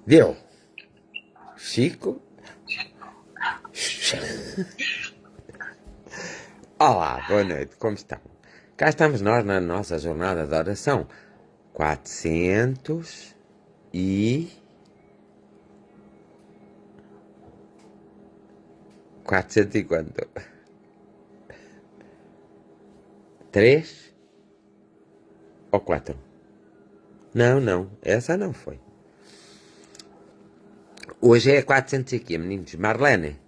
Deu. Chico. Olá, boa noite, como estão? Cá estamos nós na nossa jornada de oração. 400 e... 400 e quanto? 3 ou 4? Não, essa não foi. Hoje é 400 e quê, meninos? Marlene,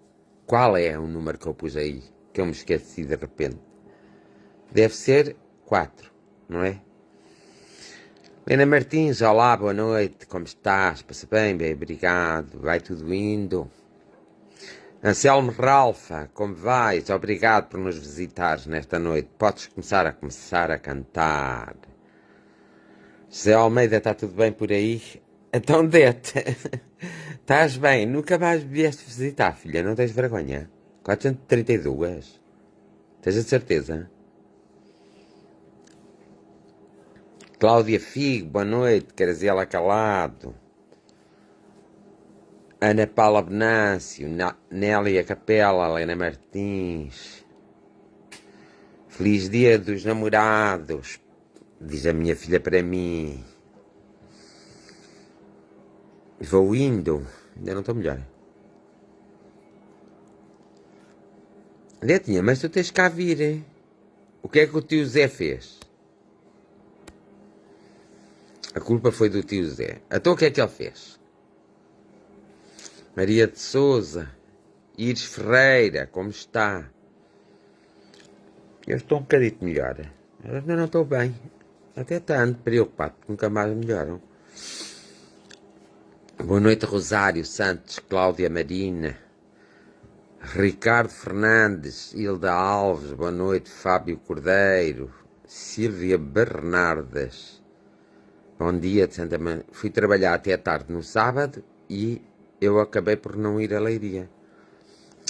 qual é o número que eu pus aí? Que eu me esqueci de repente. Deve ser 4, não é? Helena Martins, olá, boa noite, como estás? Passa bem, bem, obrigado, vai tudo indo. Anselmo Ralfa, como vais? Obrigado por nos visitares nesta noite. Podes começar a cantar. José Almeida, está tudo bem por aí? Então dete. Estás bem? Nunca mais me vieste visitar, filha, não tens vergonha? 432. Tens a certeza? Cláudia Figo, boa noite. Graziela Calado. Ana Paula Venâncio. Nélia Capela. Helena Martins. Feliz dia dos namorados. Diz a minha filha para mim. Vou indo. Ainda não estou melhor. Netinha, mas tu tens cá vir, hein? O que é que o tio Zé fez? A culpa foi do tio Zé. Então o que é que ele fez? Maria de Souza. Iris Ferreira, como está? Eu estou um bocadito melhor. Eu ainda não estou bem. Até tanto preocupado, porque nunca mais melhoram. Boa noite, Rosário Santos, Cláudia Marina, Ricardo Fernandes, Hilda Alves, boa noite, Fábio Cordeiro, Silvia Bernardas. Bom dia de Santa Maria. Fui trabalhar até tarde no sábado e eu acabei por não ir à Leiria.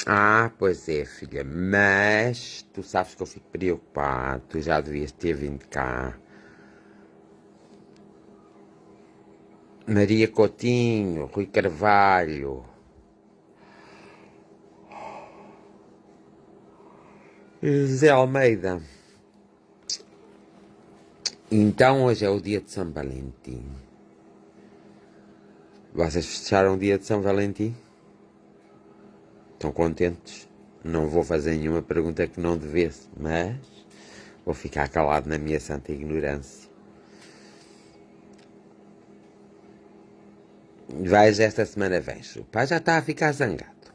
Ah, pois é, filha, mas tu sabes que eu fico preocupado, tu já devias ter vindo cá. Maria Coutinho, Rui Carvalho, José Almeida. Então hoje é o dia de São Valentim. Vocês festejaram o dia de São Valentim? Estão contentes? Não vou fazer nenhuma pergunta que não devesse, mas vou ficar calado na minha santa ignorância. Vais esta semana, vens. O pai já está a ficar zangado.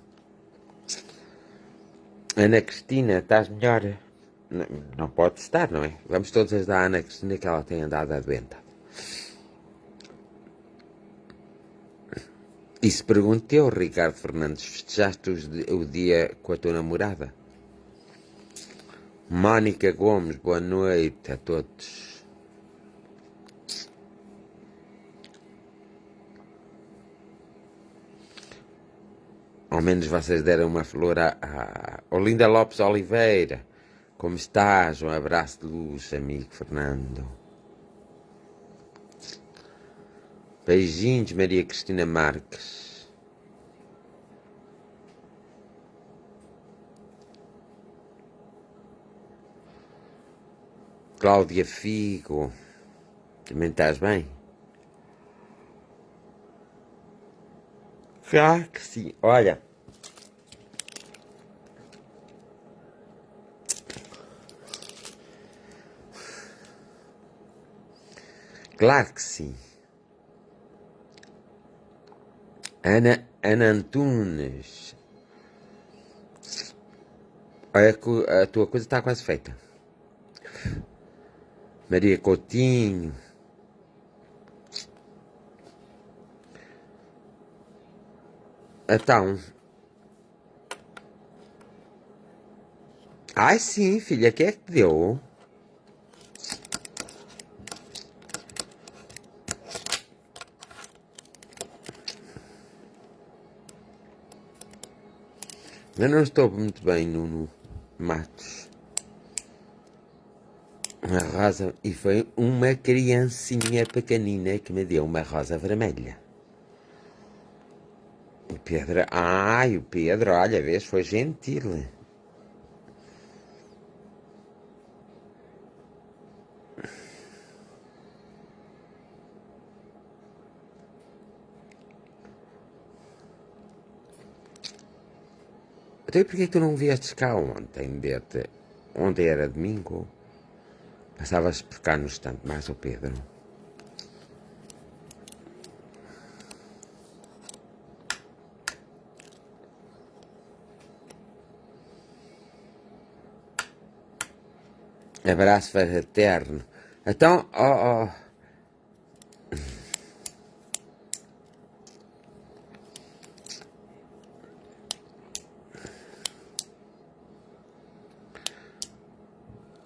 Ana Cristina, estás melhor? Não pode estar, não é? Vamos todos ajudar a Ana Cristina que ela tem andado adoentada. E se pergunto eu, Ricardo Fernandes, festejaste o dia com a tua namorada? Mónica Gomes, boa noite a todos. Ao menos vocês deram uma flor a Olinda Lopes Oliveira. Como estás? Um abraço de luz, amigo Fernando. Beijinhos, Maria Cristina Marques. Cláudia Figo. Também estás bem? Claro que sim. Olha. Claro que sim. Ana Antunes. Olha, a tua coisa está quase feita. Maria Coutinho. Então. Ai sim, filha, quem é que te deu? Eu não estou muito bem, Nuno Matos. Uma rosa. E foi uma criancinha pequenina que me deu uma rosa vermelha. O Pedro, ai, o Pedro, olha, vês, foi gentil. Então e porquê que tu não viestes cá ontem, Bete? Ontem era domingo. Passavas por cá no estante, mais o Pedro. Abraço fraterno. Então, ó,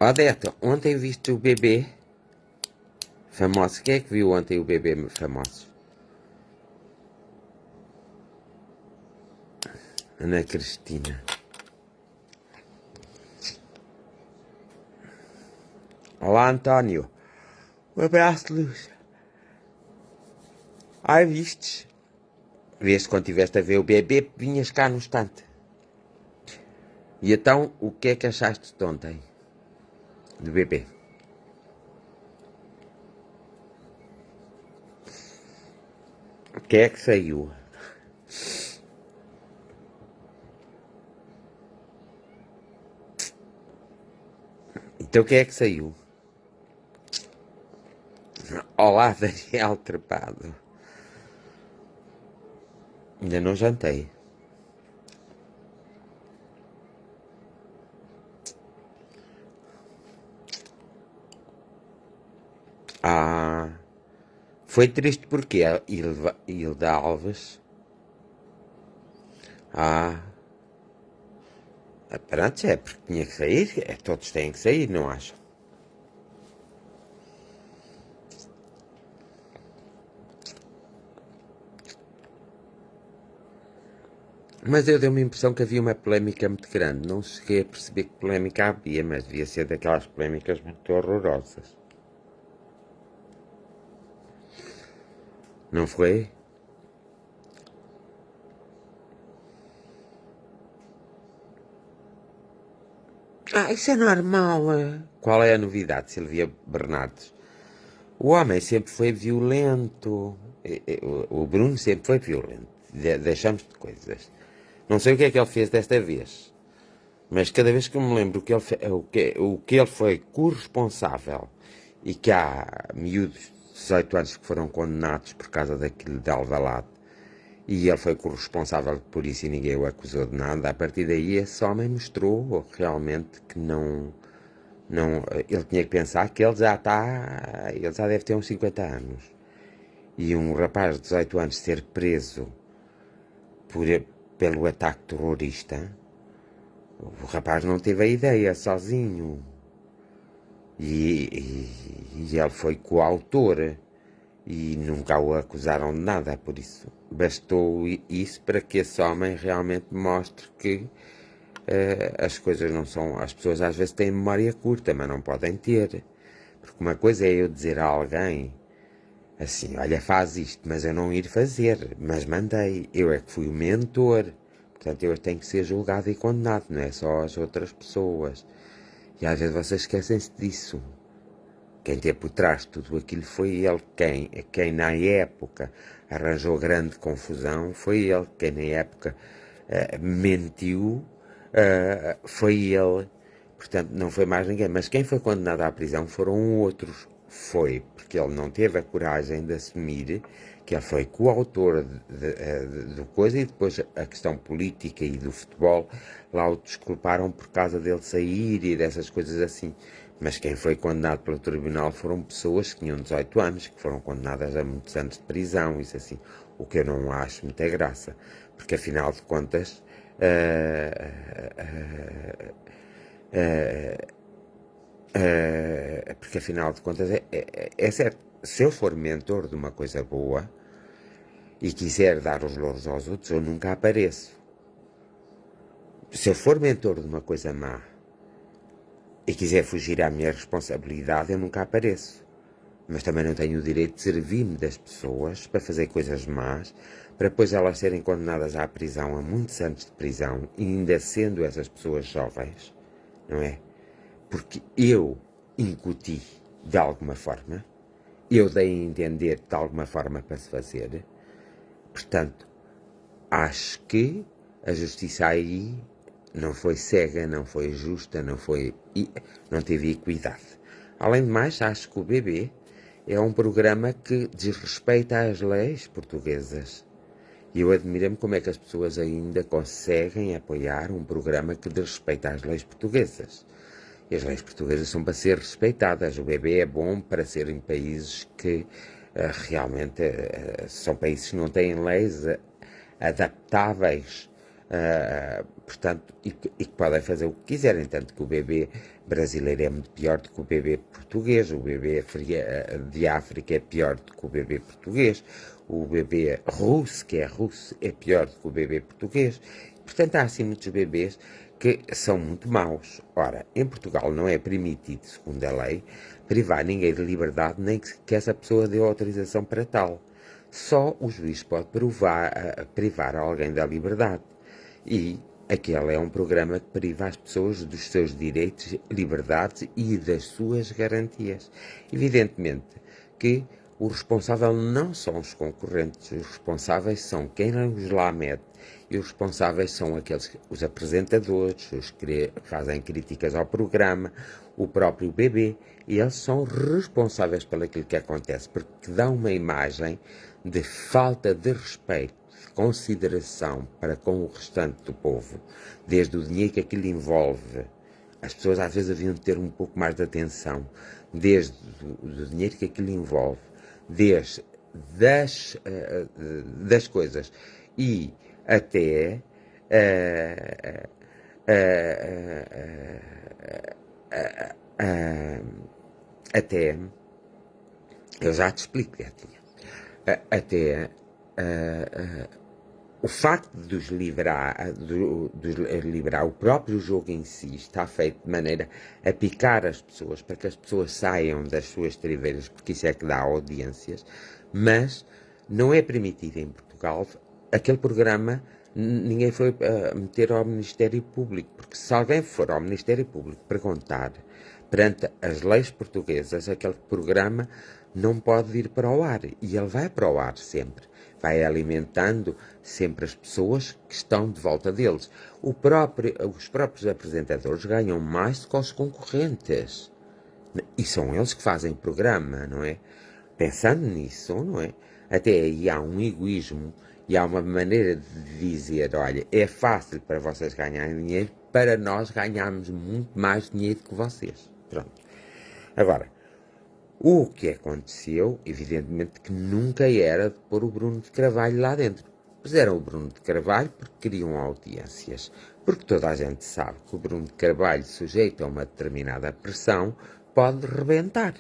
Odete, ontem viste o bebê famoso? Quem é que viu ontem o bebê famoso? Ana Cristina. Olá, António. Um abraço, Luz. Ai, vistes? Vês quando estiveste a ver o bebê, vinhas cá no estante. E então, o que é que achaste de ontem? Do bebê? O que é que saiu? Então, o que é que saiu? Olá, Daniel Trepado. Ainda não jantei. Ah, foi triste porque a Hilda Alves. Ah, pronto, é porque tinha que sair. Todos têm que sair, não acham? Mas eu dei-me a impressão que havia uma polémica muito grande. Não cheguei a perceber que polémica havia, mas devia ser daquelas polémicas muito horrorosas. Não foi? Ah, isso é normal. Qual é a novidade, Silvia Bernardes? O homem sempre foi violento. O Bruno sempre foi violento. Deixamos de coisas. Não sei o que é que ele fez desta vez. Mas cada vez que eu me lembro que ele, o que ele foi corresponsável e que há miúdos de 18 anos que foram condenados por causa daquilo de Alvalade e ele foi corresponsável por isso e ninguém o acusou de nada, a partir daí esse homem mostrou realmente que não, ele tinha que pensar que ele já deve ter uns 50 anos. E um rapaz de 18 anos ser preso por, pelo ataque terrorista, o rapaz não teve a ideia sozinho. E ele foi coautor e nunca o acusaram de nada por isso. Bastou isso para que esse homem realmente mostre que as coisas não são. As pessoas às vezes têm memória curta, mas não podem ter. Porque uma coisa é eu dizer a alguém assim: olha, faz isto, mas eu não ir fazer, mas mandei. Eu é que fui o mentor. Portanto, eu tenho que ser julgado e condenado, não é só as outras pessoas. E às vezes vocês esquecem-se disso. Quem teve por trás de tudo aquilo foi ele. Quem na época arranjou grande confusão foi ele. Quem na época mentiu foi ele. Portanto, não foi mais ninguém. Mas quem foi condenado à prisão foram outros. Foi porque ele não teve a coragem de assumir que ele foi coautor do coisa e depois a questão política e do futebol lá o desculparam por causa dele sair e dessas coisas assim. Mas quem foi condenado pelo tribunal foram pessoas que tinham 18 anos, que foram condenadas a muitos anos de prisão, isso assim. O que eu não acho muita graça, porque afinal de contas. Porque afinal de contas é certo. Se eu for mentor de uma coisa boa e quiser dar os louros aos outros, eu nunca apareço. Se eu for mentor de uma coisa má e quiser fugir à minha responsabilidade, eu nunca apareço. mas também não tenho o direito de servir-me das pessoas para fazer coisas más, para depois elas serem condenadas à prisão, a muitos anos de prisão, e ainda sendo essas pessoas jovens, não é? Porque eu incuti de alguma forma, eu dei a entender de alguma forma para se fazer, portanto, acho que a justiça aí não foi cega, não foi justa, não teve equidade. Além de mais, acho que o bebê é um programa que desrespeita as leis portuguesas. E eu admiro-me como é que as pessoas ainda conseguem apoiar um programa que desrespeita as leis portuguesas. E as leis portuguesas são para ser respeitadas. O bebê é bom para ser em países que realmente são países que não têm leis adaptáveis, portanto, e que podem fazer o que quiserem, tanto que o bebê brasileiro é muito pior do que o bebê português, o bebê de África é pior do que o bebê português, o bebê russo, que é russo, é pior do que o bebê português. Portanto, há assim muitos bebês que são muito maus. Ora, em Portugal não é permitido, segundo a lei, privar ninguém de liberdade, nem que essa pessoa dê autorização para tal. Só o juiz pode privar alguém da liberdade. E aquele é um programa que priva as pessoas dos seus direitos, liberdades e das suas garantias. Evidentemente que o responsável não são os concorrentes, os responsáveis são quem os lá mete, e os responsáveis são os apresentadores, os que fazem críticas ao programa, o próprio bebê, e eles são responsáveis pelo aquilo que acontece, porque dão uma imagem de falta de respeito, de consideração para com o restante do povo, desde o dinheiro que aquilo envolve. As pessoas às vezes haviam de ter um pouco mais de atenção, desde o dinheiro que aquilo envolve, desde das coisas e até até eu já te explico, Betinha, até o facto de os livrar, o próprio jogo em si está feito de maneira a picar as pessoas, para que as pessoas saiam das suas triveiras, porque isso é que dá audiências, mas não é permitido em Portugal aquele programa. Ninguém foi meter ao Ministério Público, porque se alguém for ao Ministério Público perguntar perante as leis portuguesas, aquele programa não pode ir para o ar, e ele vai para o ar sempre. Vai alimentando sempre as pessoas que estão de volta deles. Os próprios apresentadores ganham mais do que os concorrentes. E são eles que fazem o programa, não é? Pensando nisso, não é? Até aí há um egoísmo e há uma maneira de dizer, olha, é fácil para vocês ganharem dinheiro, para nós ganharmos muito mais dinheiro que vocês. Pronto. Agora, o que aconteceu, evidentemente que nunca era de pôr o Bruno de Carvalho lá dentro. Puseram o Bruno de Carvalho porque queriam audiências. Porque toda a gente sabe que o Bruno de Carvalho, sujeito a uma determinada pressão, pode rebentar.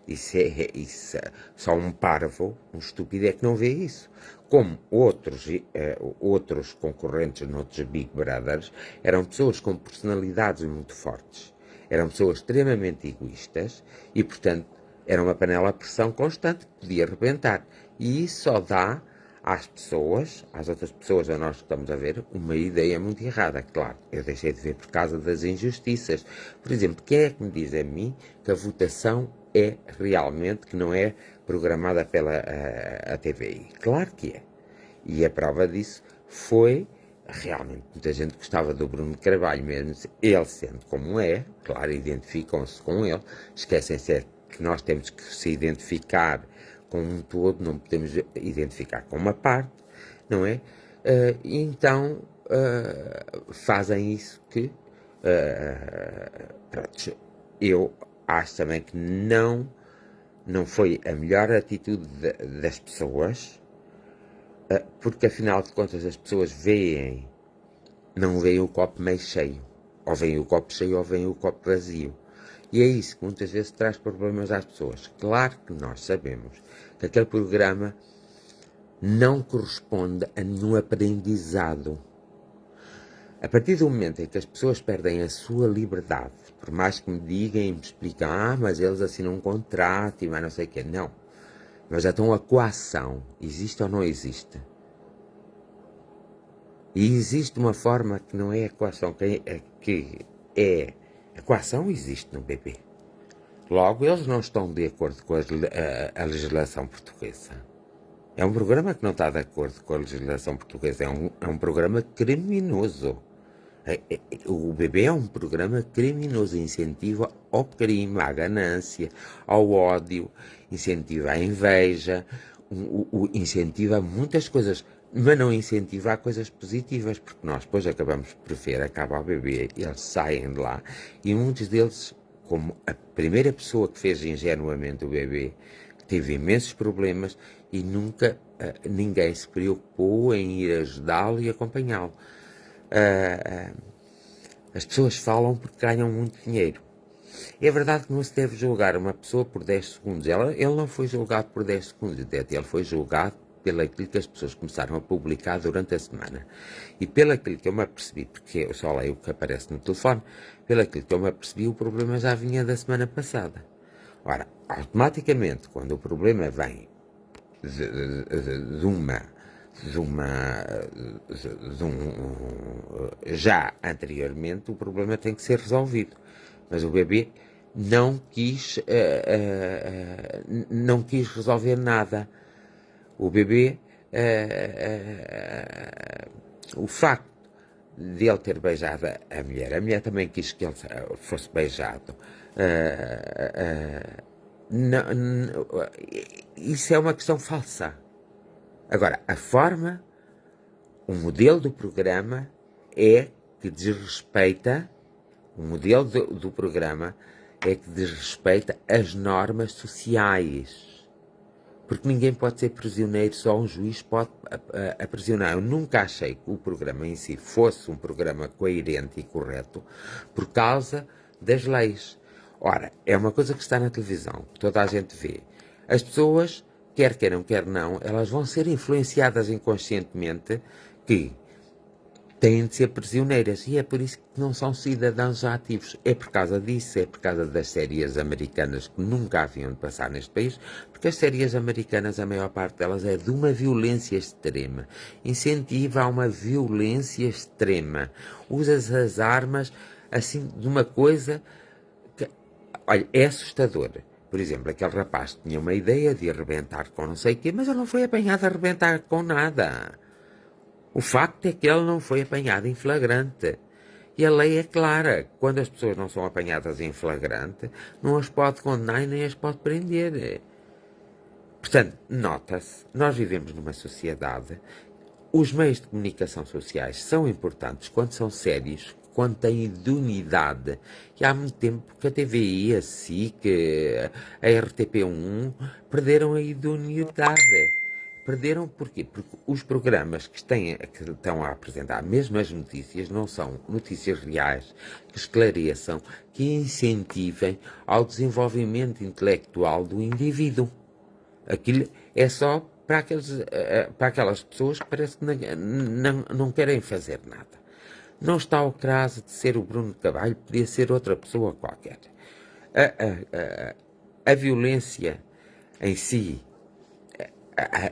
Isso só um parvo, um estúpido é que não vê isso. Como outros concorrentes noutros Big Brothers eram pessoas com personalidades muito fortes. Eram pessoas extremamente egoístas e, portanto, era uma panela a pressão constante que podia arrebentar. E isso só dá às pessoas, às outras pessoas a nós que estamos a ver, uma ideia muito errada. Claro, eu deixei de ver por causa das injustiças. Por exemplo, quem é que me diz a mim que a votação é realmente, que não é programada pela a TVI? Claro que é. E a prova disso foi, realmente, muita gente gostava do Bruno de Carvalho, mesmo ele sendo como é, claro, identificam-se com ele, esquecem-se que nós temos que se identificar com um todo, não podemos identificar com uma parte, não é? Então, fazem isso que, pronto, eu acho também que não foi a melhor atitude das pessoas, porque afinal de contas as pessoas não veem o copo meio cheio, ou veem o copo cheio ou veem o copo vazio. E é isso que muitas vezes traz problemas às pessoas. Claro que nós sabemos que aquele programa não corresponde a nenhum aprendizado. A partir do momento em que as pessoas perdem a sua liberdade, por mais que me digam e me expliquem, mas eles assinam um contrato e mais não sei o quê. Não. Mas então a coação existe ou não existe? E existe uma forma que não é a coação, a coação existe no bebê. Logo, eles não estão de acordo com a legislação portuguesa. É um programa que não está de acordo com a legislação portuguesa. É um programa criminoso. O bebê é um programa criminoso. Incentiva ao crime, à ganância, ao ódio, incentiva a inveja, incentiva muitas coisas, mas não incentiva a coisas positivas, porque nós depois acabamos por ver, acaba o bebê, eles saem de lá e muitos deles, como a primeira pessoa que fez ingenuamente o bebê, teve imensos problemas e nunca ninguém se preocupou em ir ajudá-lo e acompanhá-lo. As pessoas falam porque ganham muito dinheiro. É verdade que não se deve julgar uma pessoa por 10 segundos. Ele não foi julgado por 10 segundos, ele foi julgado pelo aquilo que as pessoas começaram a publicar durante a semana. E pelo aquilo que eu me apercebi, porque eu só leio o que aparece no telefone, pelo aquilo que eu me apercebi, o problema já vinha da semana passada. Ora, automaticamente, quando o problema vem já anteriormente, o problema tem que ser resolvido. Mas o bebê não quis resolver nada. O bebê, o facto de ele ter beijado a mulher também quis que ele fosse beijado. Isso é uma questão falsa. Agora, a forma, o modelo do programa é que desrespeita, o modelo do programa é que desrespeita as normas sociais. Porque ninguém pode ser prisioneiro, só um juiz pode aprisionar. Eu nunca achei que o programa em si fosse um programa coerente e correto por causa das leis. Ora, é uma coisa que está na televisão, que toda a gente vê. As pessoas, quer queiram, quer não, elas vão ser influenciadas inconscientemente que têm de ser prisioneiras e é por isso que não são cidadãos ativos. É por causa disso, é por causa das séries americanas que nunca haviam de passar neste país, porque as séries americanas, a maior parte delas é de uma violência extrema. Incentiva a uma violência extrema. Usas as armas, assim, de uma coisa que, olha, é assustador. Por exemplo, aquele rapaz tinha uma ideia de arrebentar com não sei o quê, mas ele não foi apanhado a arrebentar com nada. O facto é que ele não foi apanhado em flagrante. E a lei é clara. Quando as pessoas não são apanhadas em flagrante, não as pode condenar e nem as pode prender. Portanto, nota-se, nós vivemos numa sociedade, os meios de comunicação sociais são importantes quando são sérios, quando têm idoneidade. E há muito tempo que a TVI, a SIC, a RTP1 perderam a idoneidade. Perderam porquê? Porque os programas que estão a apresentar, mesmo as notícias, não são notícias reais, que esclareçam, que incentivem ao desenvolvimento intelectual do indivíduo. Aquilo é só para aquelas pessoas que parece que não querem fazer nada. Não está ao caso de ser o Bruno Carvalho, podia ser outra pessoa qualquer. A violência em si,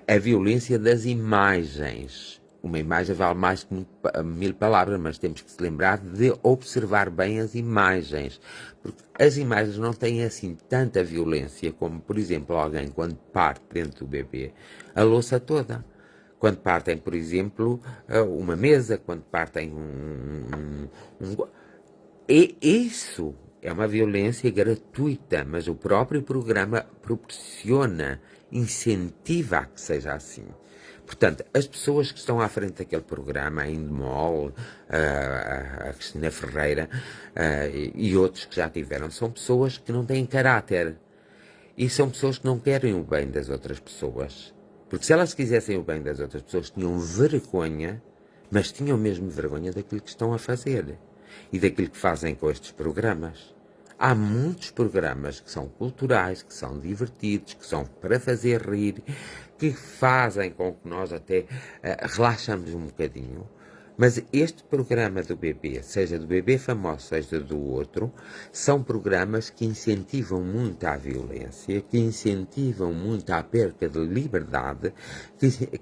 a violência das imagens. Uma imagem vale mais que 1000 palavras, mas temos que se lembrar de observar bem as imagens. Porque as imagens não têm assim tanta violência como, por exemplo, alguém quando parte dentro do bebê, a louça toda. Quando partem, por exemplo, uma mesa, quando partem E isso é uma violência gratuita, mas o próprio programa proporciona, incentiva a que seja assim. Portanto, as pessoas que estão à frente daquele programa, a Indemol, a Cristina Ferreira e outros que já tiveram, são pessoas que não têm caráter. E são pessoas que não querem o bem das outras pessoas. Porque se elas quisessem o bem das outras pessoas, tinham vergonha, mas tinham mesmo vergonha daquilo que estão a fazer e daquilo que fazem com estes programas. Há muitos programas que são culturais, que são divertidos, que são para fazer rir, que fazem com que nós até relaxamos um bocadinho, Mas este programa do bebê, seja do bebê famoso, seja do outro, são programas que incentivam muito a violência, que incentivam muito a perca de liberdade,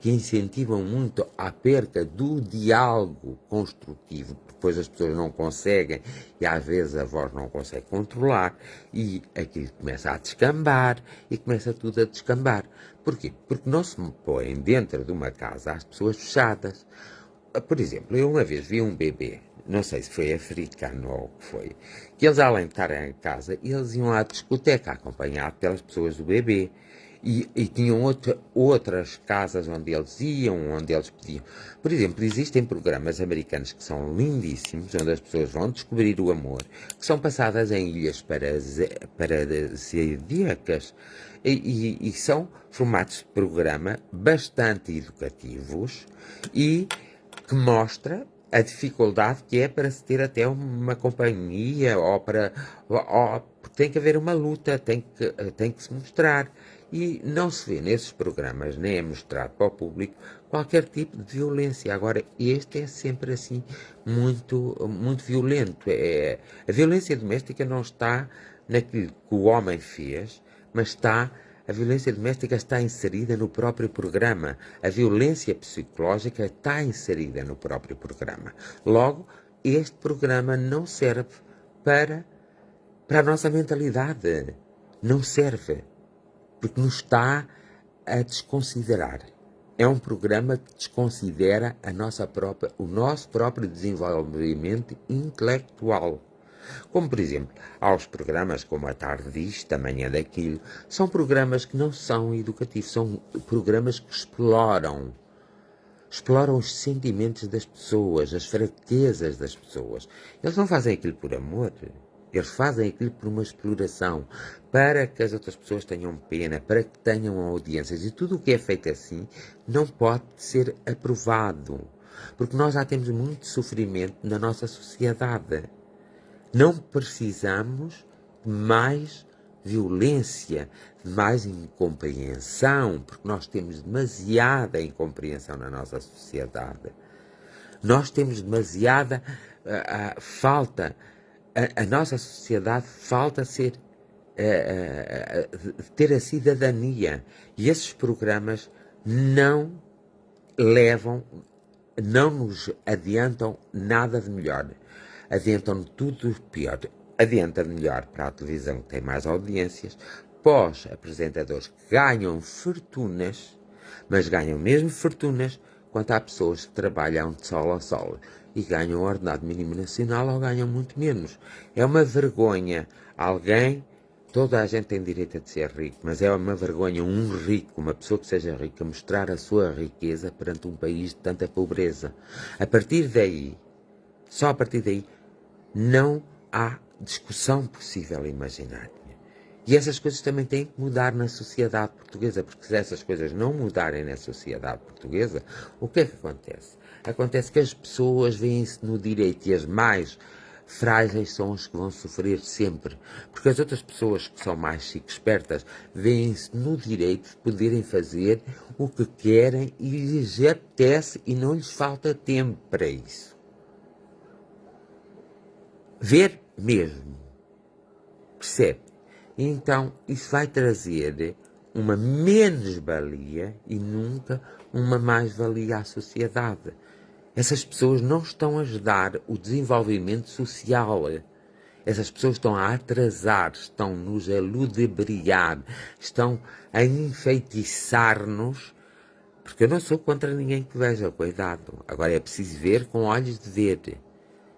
que incentivam muito a perca do diálogo construtivo. Depois as pessoas não conseguem e às vezes a voz não consegue controlar e aquilo começa a descambar e começa tudo a descambar. Porquê? Porque não se põem dentro de uma casa as pessoas fechadas. Por exemplo, eu uma vez vi um bebê, não sei se foi africano ou o que foi, que eles, além de estarem em casa, eles iam à discoteca acompanhados pelas pessoas do bebê. E tinham outras casas onde eles iam, onde eles pediam. Por exemplo, existem programas americanos que são lindíssimos, onde as pessoas vão descobrir o amor, que são passadas em ilhas paradisíacas. E são formatos de programa bastante educativos e que mostra a dificuldade que é para se ter até uma companhia porque tem que haver uma luta, tem que se mostrar. E não se vê nesses programas, nem é mostrado para o público, qualquer tipo de violência. Agora, este é sempre assim, muito violento. A violência doméstica não está naquilo que o homem fez, mas a violência doméstica está inserida no próprio programa. A violência psicológica está inserida no próprio programa. Logo, este programa não serve para a nossa mentalidade. Não serve. Porque nos está a desconsiderar. É um programa que desconsidera o nosso próprio desenvolvimento intelectual. Como, por exemplo, há os programas como A Tarde Disto, Amanhã Daquilo, são programas que não são educativos, são programas que exploram os sentimentos das pessoas, as fraquezas das pessoas. Eles não fazem aquilo por amor, eles fazem aquilo por uma exploração, para que as outras pessoas tenham pena, para que tenham audiências. E tudo o que é feito assim não pode ser aprovado, porque nós já temos muito sofrimento na nossa sociedade. Não precisamos de mais violência, de mais incompreensão, porque nós temos demasiada incompreensão na nossa sociedade. Nós temos demasiada falta. A nossa sociedade falta ter a cidadania. E esses programas não nos adiantam nada de melhor. Adiantam tudo pior. Adianta melhor para a televisão, que tem mais audiências, para os apresentadores que ganham fortunas, mas ganham mesmo fortunas, quanto há pessoas que trabalham de sol a sol e ganham o ordenado mínimo nacional ou ganham muito menos. É uma vergonha. Toda a gente tem direito a ser rico, mas é uma vergonha um rico, uma pessoa que seja rica, mostrar a sua riqueza perante um país de tanta pobreza. Só a partir daí, não há discussão possível imaginária. E essas coisas também têm que mudar na sociedade portuguesa, porque se essas coisas não mudarem na sociedade portuguesa, o que é que acontece? Acontece que as pessoas veem-se no direito e as mais frágeis são as que vão sofrer sempre. Porque as outras pessoas que são mais chiques, espertas, veem-se no direito de poderem fazer o que querem e lhes apetece e não lhes falta tempo para isso. Ver mesmo. Percebe? Então, isso vai trazer uma menos-valia e nunca uma mais-valia à sociedade. Essas pessoas não estão a ajudar o desenvolvimento social. Essas pessoas estão a atrasar, estão-nos a ludibriar, estão a enfeitiçar-nos, porque eu não sou contra ninguém que veja, cuidado. Agora é preciso ver com olhos de ver.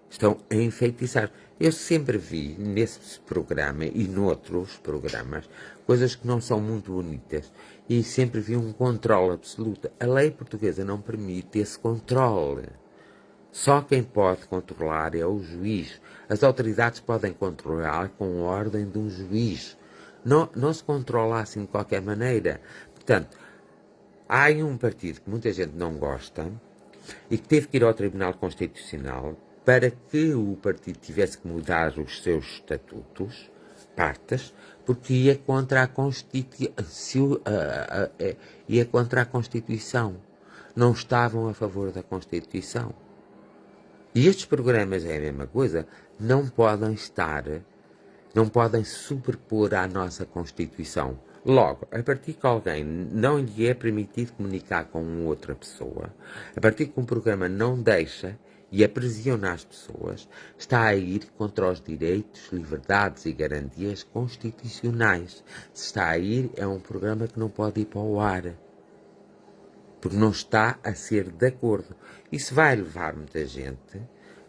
Estão a enfeitiçar. Eu sempre vi nesse programa e noutros programas coisas que não são muito bonitas e sempre vi um controle absoluto. A lei portuguesa não permite esse controle. Só quem pode controlar é o juiz. As autoridades podem controlar com ordem de um juiz. Não se controla assim de qualquer maneira. Portanto, há aí um partido que muita gente não gosta e que teve que ir ao Tribunal Constitucional para que o partido tivesse que mudar os seus estatutos, partes, porque ia contra a Constituição. Não estavam a favor da Constituição. E estes programas é a mesma coisa, não podem estar, não podem superpor à nossa Constituição. Logo, a partir que alguém não lhe é permitido comunicar com outra pessoa, a partir que um programa não deixa e aprisiona as pessoas, está a ir contra os direitos, liberdades e garantias constitucionais. Se está a ir, é um programa que não pode ir para o ar, porque não está a ser de acordo. Isso vai levar muita gente,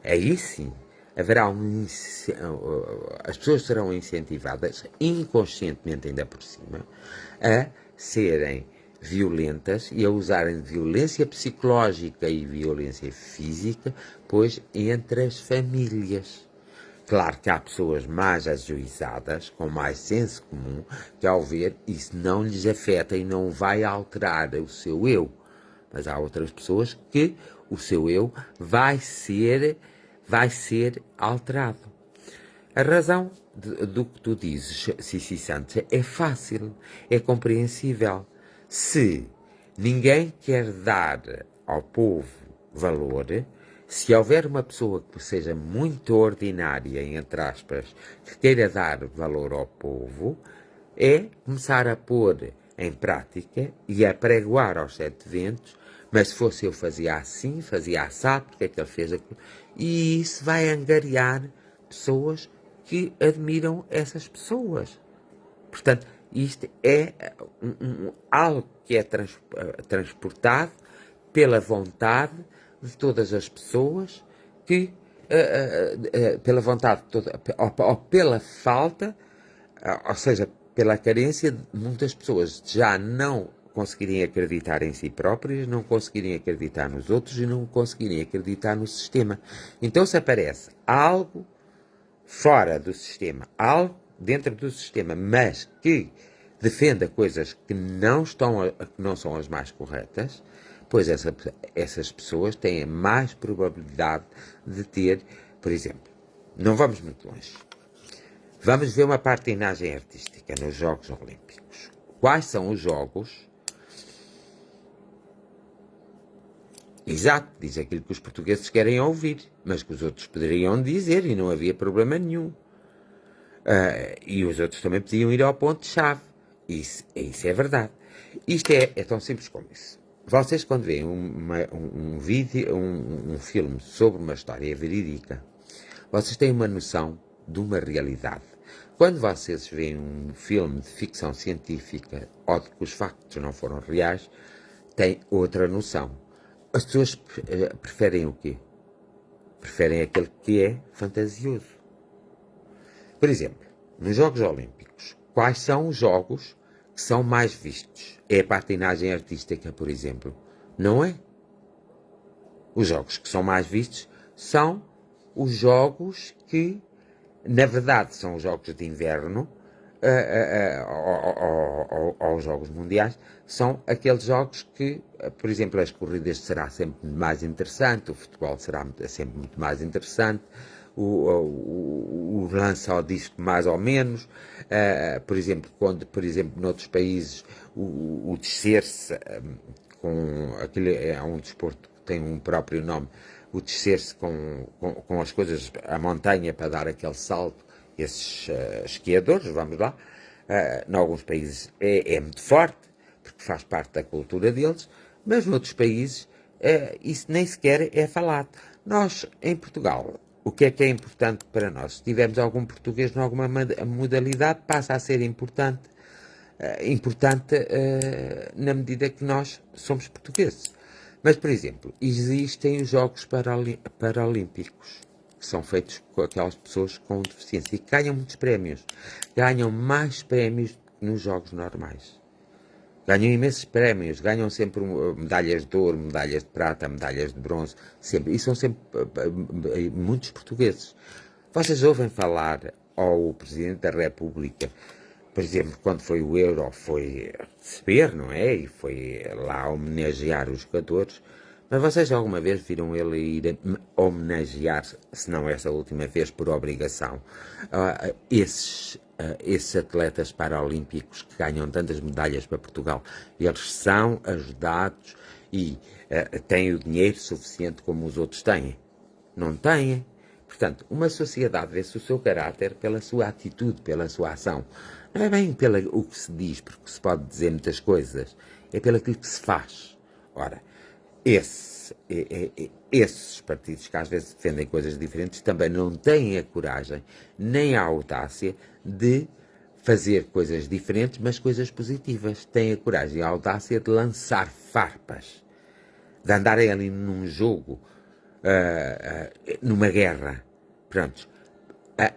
aí sim, haverá as pessoas serão incentivadas, inconscientemente ainda por cima, a serem violentas e a usarem violência psicológica e violência física, pois entre as famílias. Claro que há pessoas mais ajuizadas, com mais senso comum, que ao ver isso não lhes afeta e não vai alterar o seu eu. Mas há outras pessoas que o seu eu vai ser alterado. A razão do que tu dizes, Sissi Santos, é fácil, é compreensível. Se ninguém quer dar ao povo valor, se houver uma pessoa que seja muito ordinária, entre aspas, que queira dar valor ao povo, é começar a pôr em prática e a pregoar aos sete ventos, mas se fosse eu fazia assim, fazia assado, porque é que ele fez aquilo, e isso vai angariar pessoas que admiram essas pessoas. Portanto, isto é algo que é transportado pela vontade de todas as pessoas que, pela vontade de toda, ou pela falta, ou seja, pela carência de muitas pessoas já não conseguirem acreditar em si próprias, não conseguirem acreditar nos outros e não conseguirem acreditar no sistema. Então, se aparece algo fora do sistema, algo dentro do sistema, mas que defenda coisas que não são as mais corretas, pois essas pessoas têm mais probabilidade de ter, por exemplo, não vamos muito longe. Vamos ver uma patinagem artística nos Jogos Olímpicos. Quais são os jogos? Exato, diz aquilo que os portugueses querem ouvir, mas que os outros poderiam dizer e não havia problema nenhum. E os outros também podiam ir ao ponto-chave. Isso é verdade. Isto é tão simples como isso. Vocês, quando veem um vídeo, um filme sobre uma história verídica, vocês têm uma noção de uma realidade. Quando vocês veem um filme de ficção científica ou de que os factos não foram reais, têm outra noção. As pessoas preferem o quê? Preferem aquele que é fantasioso. Por exemplo, nos Jogos Olímpicos, quais são os jogos que são mais vistos? É a patinagem artística, por exemplo. Não é? Os jogos que são mais vistos são os jogos que, na verdade, são os jogos de inverno, ou os jogos mundiais, são aqueles jogos que, por exemplo, as corridas será sempre mais interessante, o futebol será sempre muito mais interessante, o lance ao disco mais ou menos, por exemplo, quando, por exemplo, noutros países o descer-se com aquilo é um desporto que tem um próprio nome, o descer-se com as coisas, a montanha para dar aquele salto, esses esquiadores, vamos lá, em alguns países é muito forte, porque faz parte da cultura deles, mas noutros países isso nem sequer é falado. Nós, em Portugal, o que é importante para nós? Se tivermos algum português em alguma modalidade, passa a ser importante, na medida que nós somos portugueses. Mas, por exemplo, existem os Jogos Paralímpicos, que são feitos com aquelas pessoas com deficiência e que ganham muitos prémios. Ganham mais prémios que nos jogos normais. Ganham imensos prémios, ganham sempre medalhas de ouro, medalhas de prata, medalhas de bronze, sempre. E são sempre muitos portugueses. Vocês ouvem falar ao Presidente da República, por exemplo, quando foi o Euro, foi receber, não é? E foi lá homenagear os jogadores. Mas vocês alguma vez viram ele ir homenagear, se não esta última vez, por obrigação, esses atletas paralímpicos que ganham tantas medalhas para Portugal? Eles são ajudados e têm o dinheiro suficiente como os outros têm. Não têm. Portanto, uma sociedade vê-se o seu caráter pela sua atitude, pela sua ação. Não é bem pelo o que se diz, porque se pode dizer muitas coisas. É pelo aquilo que se faz. Ora, esses partidos que às vezes defendem coisas diferentes também não têm a coragem nem a audácia de fazer coisas diferentes, mas coisas positivas. Têm a coragem e a audácia de lançar farpas, de andarem ali num jogo, numa guerra. Pronto.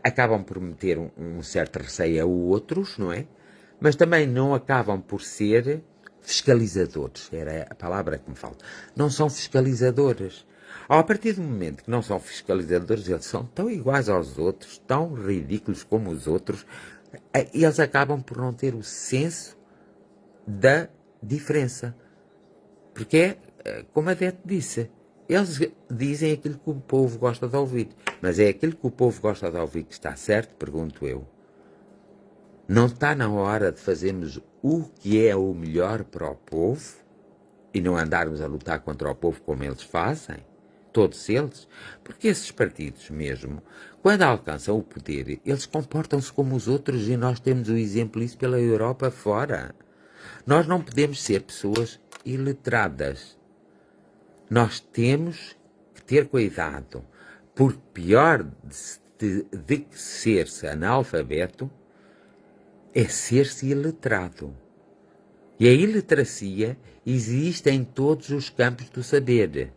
Acabam por meter um certo receio a outros, não é? Mas também não acabam por ser fiscalizadores. Era a palavra que me falta. Não são fiscalizadores. A partir do momento que não são fiscalizadores, eles são tão iguais aos outros, tão ridículos como os outros, eles acabam por não ter o senso da diferença. Porque é, como a Dete disse, eles dizem aquilo que o povo gosta de ouvir. Mas é aquilo que o povo gosta de ouvir que está certo, pergunto eu. Não está na hora de fazermos o que é o melhor para o povo e não andarmos a lutar contra o povo como eles fazem? Todos eles? Porque esses partidos mesmo, quando alcançam o poder, eles comportam-se como os outros e nós temos o exemplo disso pela Europa fora. Nós não podemos ser pessoas iletradas. Nós temos que ter cuidado, porque pior de ser-se analfabeto é ser-se iletrado. E a iliteracia existe em todos os campos do saber.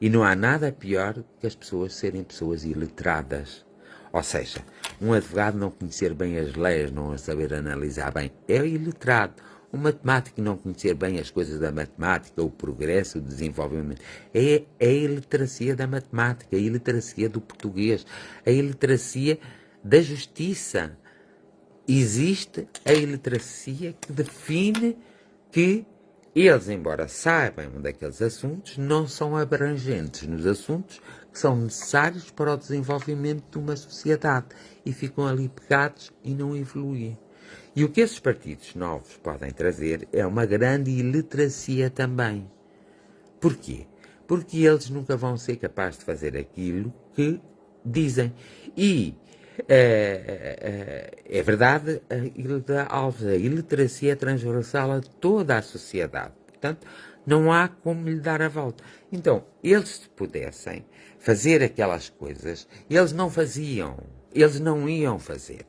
E não há nada pior que as pessoas serem pessoas iletradas. Ou seja, um advogado não conhecer bem as leis, não saber analisar bem, é iletrado. Um matemático não conhecer bem as coisas da matemática, o progresso, o desenvolvimento, é a iliteracia da matemática, a iliteracia do português, a iliteracia da justiça. Existe a iliteracia que define que eles, embora saibam daqueles assuntos, não são abrangentes nos assuntos que são necessários para o desenvolvimento de uma sociedade e ficam ali pegados e não evoluem. E o que esses partidos novos podem trazer é uma grande iliteracia também. Porquê? Porque eles nunca vão ser capazes de fazer aquilo que dizem. E é verdade, a iliteracia é transversal a toda a sociedade. Portanto, não há como lhe dar a volta. Então, eles se pudessem fazer aquelas coisas, eles não faziam. Eles não iam fazer.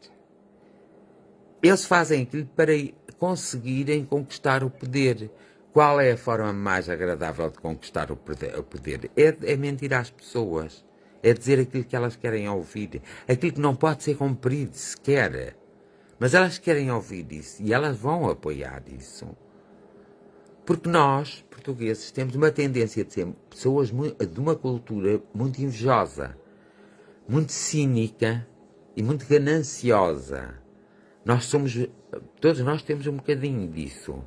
Eles fazem aquilo para conseguirem conquistar o poder. Qual é a forma mais agradável de conquistar o poder? É mentir às pessoas. É dizer aquilo que elas querem ouvir. Aquilo que não pode ser cumprido sequer. Mas elas querem ouvir isso e elas vão apoiar isso. Porque nós, portugueses, temos uma tendência de ser pessoas de uma cultura muito invejosa, muito cínica e muito gananciosa. Todos nós temos um bocadinho disso.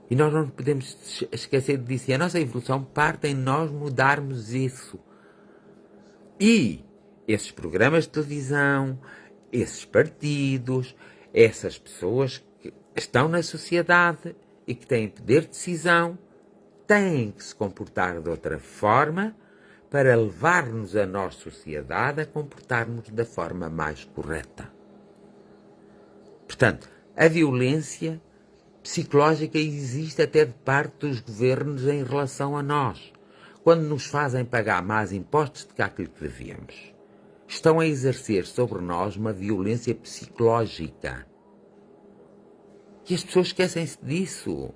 E nós não podemos esquecer disso. E a nossa evolução parte em nós mudarmos isso. E esses programas de televisão, esses partidos, essas pessoas que estão na sociedade e que têm poder de decisão, têm que se comportar de outra forma para levar-nos a nossa sociedade a comportarmos da forma mais correta. Portanto, a violência psicológica existe até de parte dos governos em relação a nós. Quando nos fazem pagar mais impostos do que aquilo que devíamos, estão a exercer sobre nós uma violência psicológica. E as pessoas esquecem-se disso.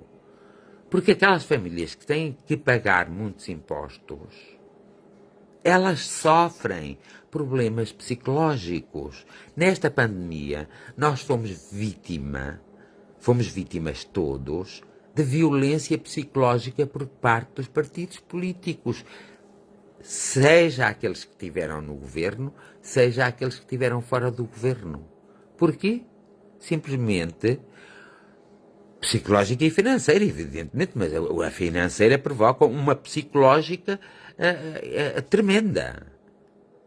Porque aquelas famílias que têm que pagar muitos impostos, elas sofrem problemas psicológicos. Nesta pandemia, nós fomos vítimas todos, de violência psicológica por parte dos partidos políticos. Seja aqueles que estiveram no governo, seja aqueles que estiveram fora do governo. Porquê? Simplesmente psicológica e financeira, evidentemente, mas a financeira provoca uma psicológica tremenda.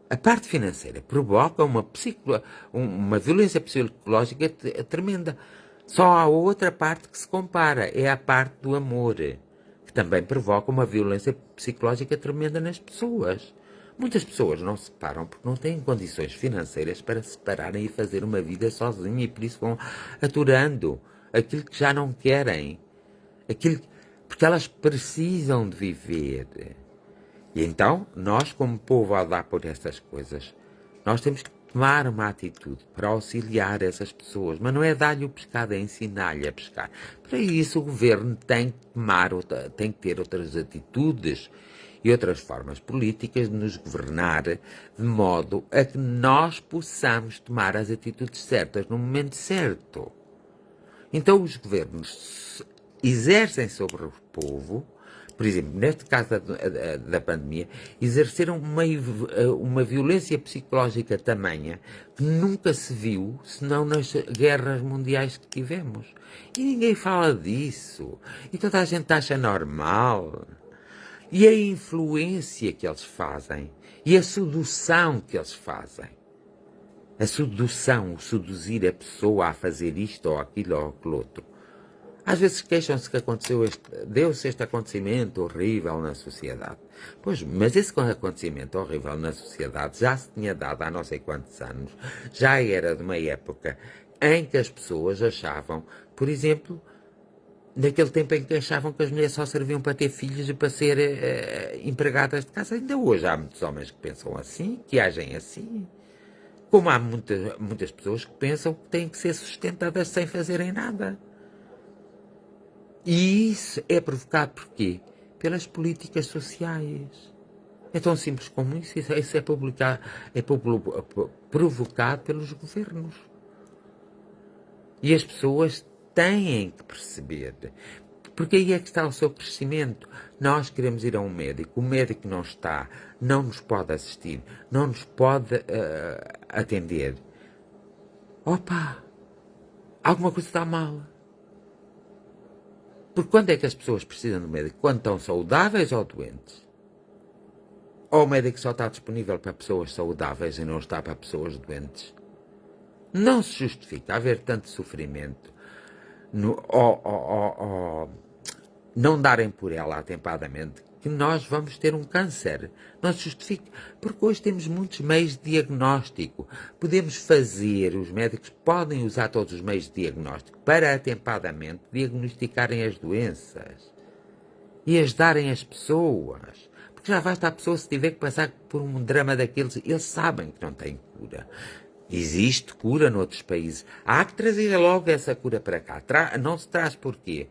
A parte financeira provoca uma violência psicológica tremenda. Só há outra parte que se compara, é a parte do amor, que também provoca uma violência psicológica tremenda nas pessoas. Muitas pessoas não se separam porque não têm condições financeiras para se separarem e fazer uma vida sozinha e por isso vão aturando aquilo que já não querem. Aquilo, porque elas precisam de viver. E então, nós como povo, ao dar por estas coisas, nós temos que tomar uma atitude para auxiliar essas pessoas. Mas não é dar-lhe o pescado, é ensinar-lhe a pescar. Para isso o governo tem que tem que ter outras atitudes e outras formas políticas de nos governar de modo a que nós possamos tomar as atitudes certas no momento certo. Então os governos exercem sobre o povo, por exemplo, neste caso da pandemia, exerceram uma violência psicológica tamanha que nunca se viu, senão nas guerras mundiais que tivemos. E ninguém fala disso. E toda a gente acha normal. E a influência que eles fazem, e a sedução que eles fazem. A sedução, o seduzir a pessoa a fazer isto ou aquilo ou aquilo outro. Às vezes queixam-se que deu-se este acontecimento horrível na sociedade. Pois, mas esse acontecimento horrível na sociedade já se tinha dado há não sei quantos anos. Já era de uma época em que as pessoas achavam, por exemplo, naquele tempo em que achavam que as mulheres só serviam para ter filhos e para ser empregadas de casa. Ainda hoje há muitos homens que pensam assim, que agem assim. Como há muitas pessoas que pensam que têm que ser sustentadas sem fazerem nada. E isso é provocado por quê? Pelas políticas sociais. É tão simples como isso. Isso é provocado pelos governos. E as pessoas têm que perceber. Porque aí é que está o seu crescimento. Nós queremos ir a um médico. O médico não está, não nos pode assistir, não nos pode atender. Opa! Alguma coisa está mal. Porque quando é que as pessoas precisam do médico? Quando estão saudáveis ou doentes? Ou o médico só está disponível para pessoas saudáveis e não está para pessoas doentes? Não se justifica haver tanto sofrimento não darem por ela atempadamente que nós vamos ter um câncer. Não se justifica. Porque hoje temos muitos meios de diagnóstico. Podemos fazer, os médicos podem usar todos os meios de diagnóstico para atempadamente diagnosticarem as doenças e ajudarem as pessoas. Porque já basta a pessoa, se tiver que passar por um drama daqueles, eles sabem que não tem cura. Existe cura noutros países. Há que trazer logo essa cura para cá. Não se traz porquê?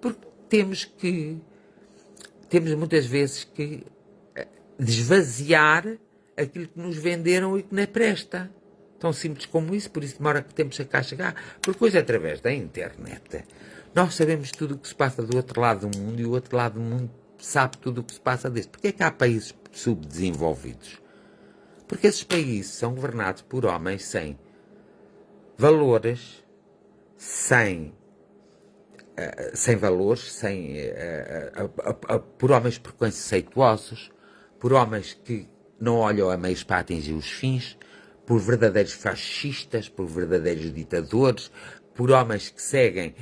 Porque temos muitas vezes que desvaziar aquilo que nos venderam e que não presta. Tão simples como isso, por isso demora que temos a cá chegar. Porque hoje, através da internet, nós sabemos tudo o que se passa do outro lado do mundo e o outro lado do mundo sabe tudo o que se passa deste. Porque é que há países subdesenvolvidos? Porque esses países são governados por homens sem valores, sem valores, por homens preconceituosos, por homens que não olham a meios para atingir os fins, por verdadeiros fascistas, por verdadeiros ditadores, por homens que seguem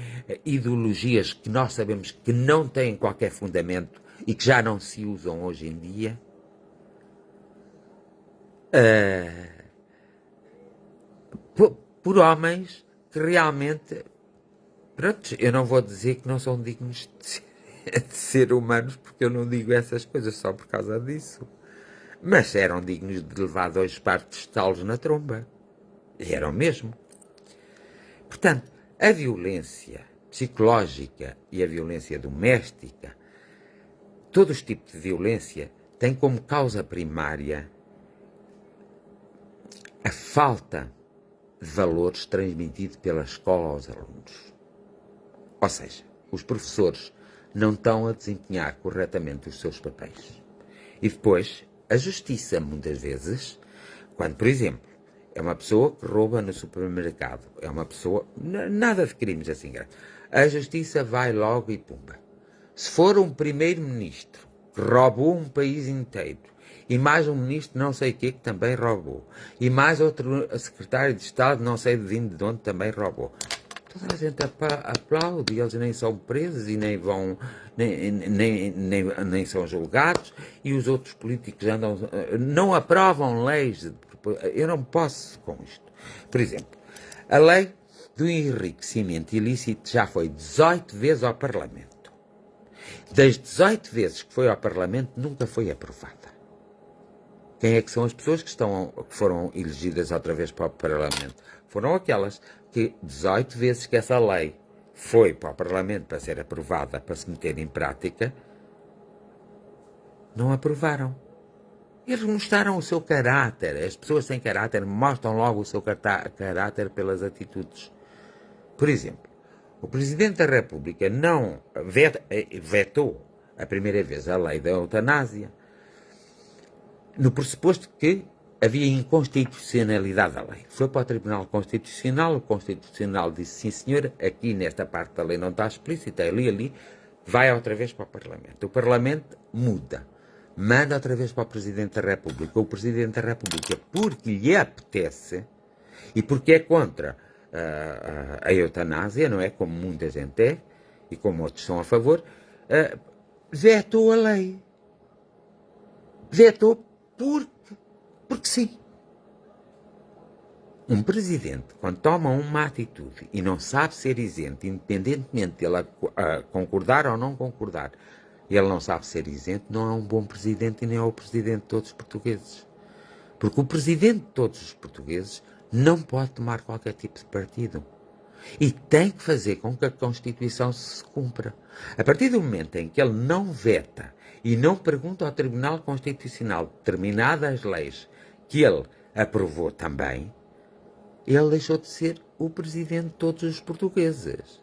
ideologias que nós sabemos que não têm qualquer fundamento e que já não se usam hoje em dia. Por homens que realmente, pronto, eu não vou dizer que não são dignos de ser humanos, porque eu não digo essas coisas só por causa disso, mas eram dignos de levar 2 partes de estalos na tromba, e eram mesmo. Portanto, a violência psicológica e a violência doméstica, todos os tipos de violência, têm como causa primária a falta de valores transmitido pela escola aos alunos. Ou seja, os professores não estão a desempenhar corretamente os seus papéis. E depois, a justiça, muitas vezes, quando, por exemplo, é uma pessoa que rouba no supermercado, é uma pessoa, nada de crimes assim grandes, a justiça vai logo e pumba. Se for um primeiro-ministro que roubou um país inteiro, e mais um ministro não sei o que também roubou, e mais outro secretário de Estado não sei de onde também roubou, toda a gente aplaude, e eles nem são presos e nem vão, nem são julgados, e os outros políticos andam, não aprovam leis. Eu não posso com isto. Por exemplo, a lei do enriquecimento ilícito já foi 18 vezes ao Parlamento. Das 18 vezes que foi ao Parlamento, nunca foi aprovada. Quem é que são as pessoas que foram elegidas outra vez para o Parlamento? Foram aquelas que 18 vezes que essa lei foi para o Parlamento para ser aprovada, para se meter em prática, não aprovaram. Eles mostraram o seu caráter. As pessoas sem caráter mostram logo o seu caráter pelas atitudes. Por exemplo, o Presidente da República não vetou a primeira vez a lei da eutanásia, no pressuposto que havia inconstitucionalidade da lei. Foi para o Tribunal Constitucional, o Constitucional disse, sim senhor, aqui nesta parte da lei não está explícita, ali, vai outra vez para o Parlamento. O Parlamento muda, manda outra vez para o Presidente da República. O Presidente da República, porque lhe apetece, e porque é contra a eutanásia, não é? Como muita gente é, e como outros são a favor, vetou a lei. Vetou porque sim. Um presidente, quando toma uma atitude e não sabe ser isento, independentemente de ele concordar ou não concordar, ele não sabe ser isento, não é um bom presidente e nem é o presidente de todos os portugueses. Porque o presidente de todos os portugueses não pode tomar qualquer tipo de partido. E tem que fazer com que a Constituição se cumpra. A partir do momento em que ele não veta e não pergunta ao Tribunal Constitucional determinadas leis que ele aprovou também, ele deixou de ser o presidente de todos os portugueses.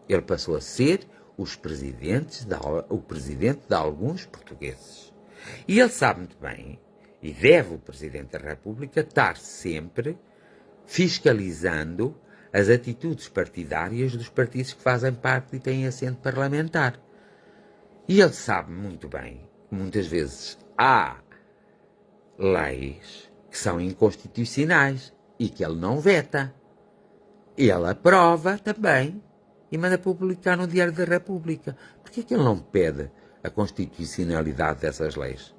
Ele passou a ser o presidente de alguns portugueses. E ele sabe muito bem, e deve o Presidente da República estar sempre fiscalizando as atitudes partidárias dos partidos que fazem parte e têm assento parlamentar. E ele sabe muito bem que muitas vezes há leis que são inconstitucionais e que ele não veta. Ele aprova também e manda publicar no Diário da República. Por que é que ele não pede a constitucionalidade dessas leis?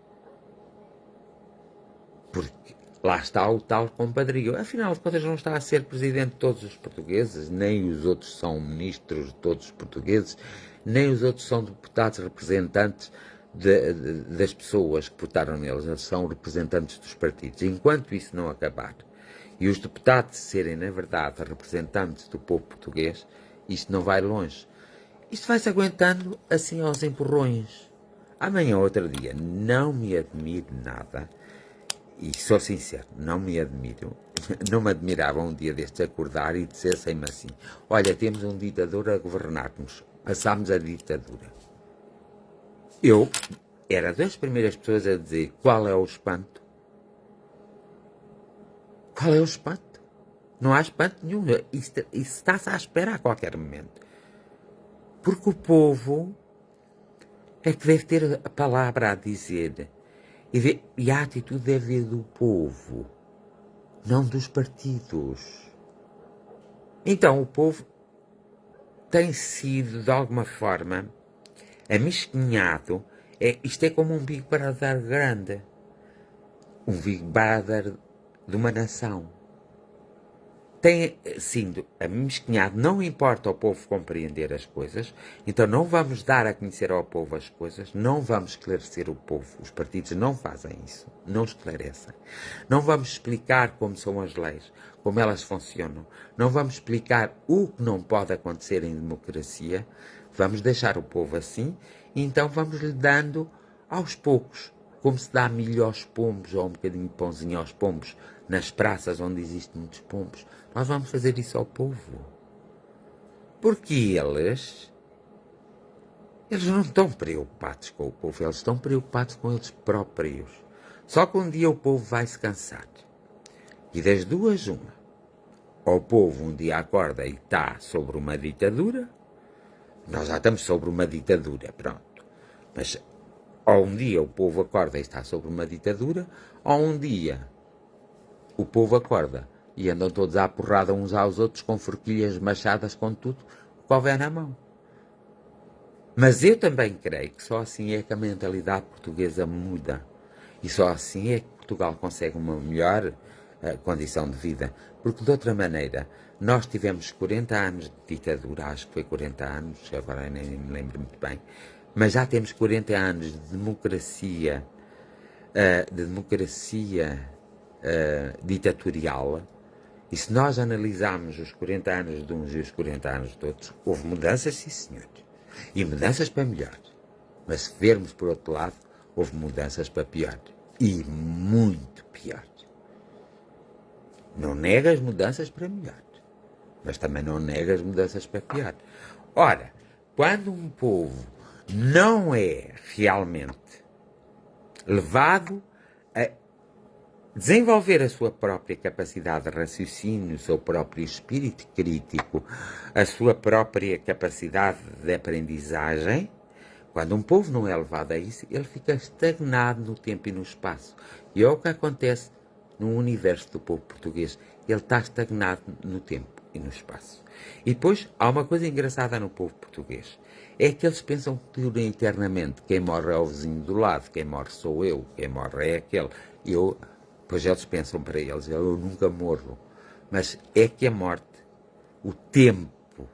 Porque lá está o tal compadrio. Afinal de contas, não está a ser presidente de todos os portugueses, nem os outros são ministros de todos os portugueses, nem os outros são deputados representantes das pessoas que votaram neles. Eles são representantes dos partidos. Enquanto isso não acabar, e os deputados serem, na verdade, representantes do povo português, isto não vai longe. Isto vai-se aguentando assim aos empurrões. Amanhã, outro dia, não me admiro nada. E sou sincero, não me admirava um dia destes acordar e dissessem-me assim, olha, temos um ditador a governar-nos, passámos a ditadura. Eu era das primeiras pessoas a dizer, qual é o espanto? Qual é o espanto? Não há espanto nenhum, isso está-se à espera a qualquer momento. Porque o povo é que deve ter a palavra a dizer. E a atitude deve vir do povo, não dos partidos. Então o povo tem sido, de alguma forma, amesquinhado. Isto é como um Big Brother grande. Um Big Brother de uma nação. Tem sido amesquinhado, não importa ao povo compreender as coisas, então não vamos dar a conhecer ao povo as coisas, não vamos esclarecer o povo, os partidos não fazem isso, não esclarecem. Não vamos explicar como são as leis, como elas funcionam, não vamos explicar o que não pode acontecer em democracia, vamos deixar o povo assim, e então vamos lhe dando aos poucos, como se dá milho aos pombos, ou um bocadinho de pãozinho aos pombos, nas praças onde existem muitos pombos. Nós vamos fazer isso ao povo. Porque eles não estão preocupados com o povo, eles estão preocupados com eles próprios. Só que um dia o povo vai se cansar. E das duas, uma. Ou o povo um dia acorda e está sobre uma ditadura, nós já estamos sobre uma ditadura, pronto. Mas ou um dia o povo acorda e está sobre uma ditadura, ou um dia o povo acorda E andam todos à porrada uns aos outros com forquilhas machadas, com tudo o que houver na mão. Mas eu também creio que só assim é que a mentalidade portuguesa muda. E só assim é que Portugal consegue uma melhor condição de vida. Porque de outra maneira, nós tivemos 40 anos de ditadura, acho que foi 40 anos, agora nem me lembro muito bem, mas já temos 40 anos de democracia, ditatorial. E se nós analisarmos os 40 anos de uns e os 40 anos de outros, houve mudanças, sim senhor. E mudanças para melhor. Mas se vermos por outro lado, houve mudanças para pior. E muito pior. Não nega as mudanças para melhor. Mas também não nega as mudanças para pior. Ora, quando um povo não é realmente levado a desenvolver a sua própria capacidade de raciocínio, o seu próprio espírito crítico, a sua própria capacidade de aprendizagem, quando um povo não é levado a isso, ele fica estagnado no tempo e no espaço. E é o que acontece no universo do povo português. Ele está estagnado no tempo e no espaço. E depois, há uma coisa engraçada no povo português. É que eles pensam que tudo eternamente. Quem morre é o vizinho do lado, quem morre sou eu, quem morre é aquele. Pois eles pensam para eles, eu nunca morro. Mas é que a morte, o tempo,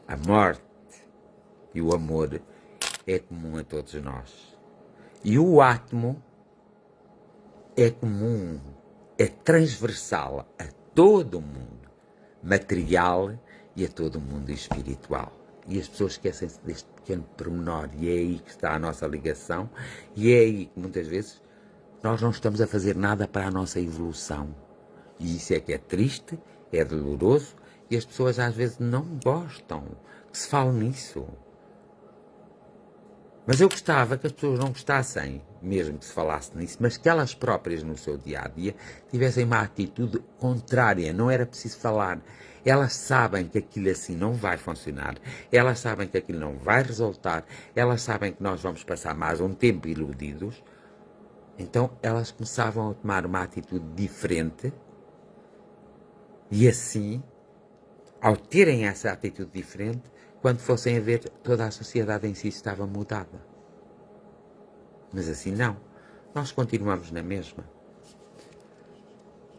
a morte e o amor é comum a todos nós. E o átomo é comum, é transversal a todo o mundo material e a todo o mundo espiritual. E as pessoas esquecem-se deste pequeno pormenor, e é aí que está a nossa ligação, e é aí que muitas vezes nós não estamos a fazer nada para a nossa evolução. E isso é que é triste, é doloroso, e as pessoas às vezes não gostam que se fale nisso. Mas eu gostava que as pessoas não gostassem, mesmo que se falasse nisso, mas que elas próprias no seu dia-a-dia tivessem uma atitude contrária. Não era preciso falar. Elas sabem que aquilo assim não vai funcionar. Elas sabem que aquilo não vai resultar. Elas sabem que nós vamos passar mais um tempo iludidos. Então elas começavam a tomar uma atitude diferente e assim, ao terem essa atitude diferente, quando fossem a ver, toda a sociedade em si estava mudada. Mas assim não. Nós continuamos na mesma.